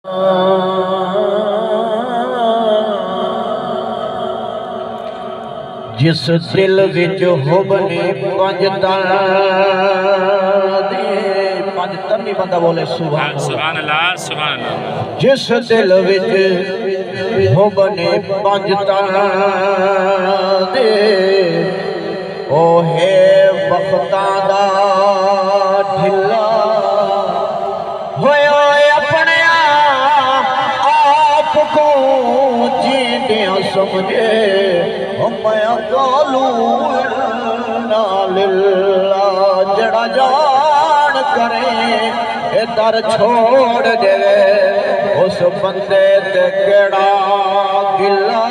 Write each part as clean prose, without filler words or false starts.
जिस दिल विच होबने पंज तन नहीं बंदा बोले सुभान अल्लाह सुभान अल्लाह। जिस दिल विच होबने पंज तन ओ है वक्तां दा ढिला होया अपने आप को जींदियां समझे मैं गालू नालिल्ला जड़ा जान करे ए दर छोड़ दे उस बंदे ते केड़ा गिला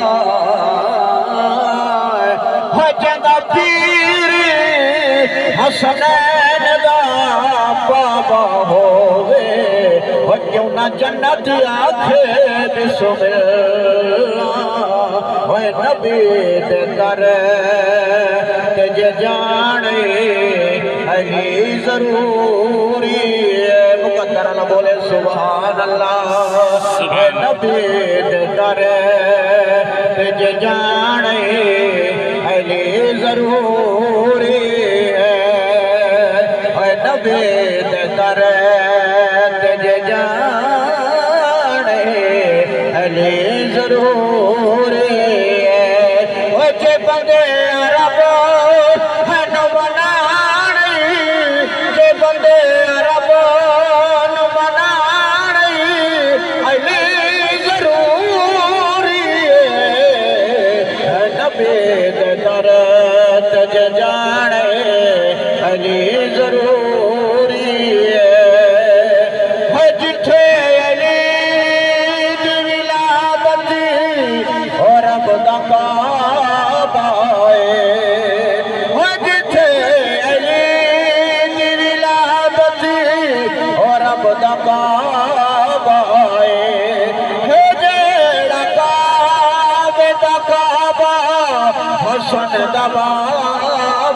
हो जदा पीर हसनैन दा बाबा होवे हो क्यों ना जन्नत आखे बिस्मिल्लाह नबी दे दर ते जाने अली जरूरी मुकद्दर न बोले सुभान अल्लाह। नबी दे दर ते जाने अली जरूरी नबी दे दर ते जाने अली जरूरी बंदे रब न बनाने जे बंदे रब न बनाने अली जरूरी नबी दे दर ते जाने अली जरूरी है जिथे अली दी विलादत और रब दा हसन दबाए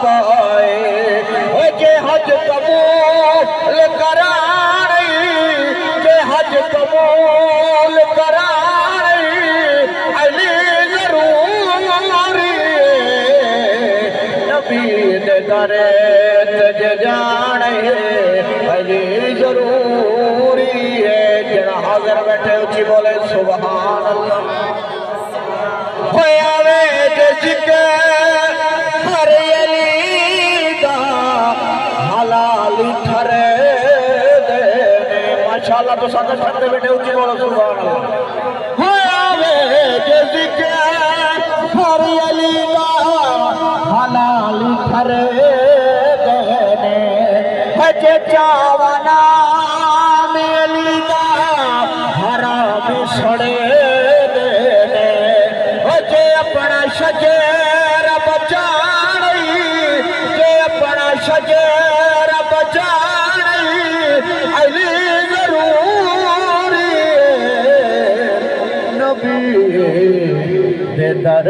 जे हज कबूल कराने जे हज कबूल कराने अली जरूरी नबी दे दर ते जाने अली जरूरी है। जरा हाजिर बैठे उची बोले सुभान अल्लाह। हर अली दा हलाल ठरे दे माशाअल्लाह तो साथ साथ बैठे उची बोलो सुभान अल्लाह। हर अली दा हलाल ठरे दे हजे चावना मेली दा हराम सड़े शजेर बचानी जे अपना शजेर बचानी अली जरूरी नबी दे दर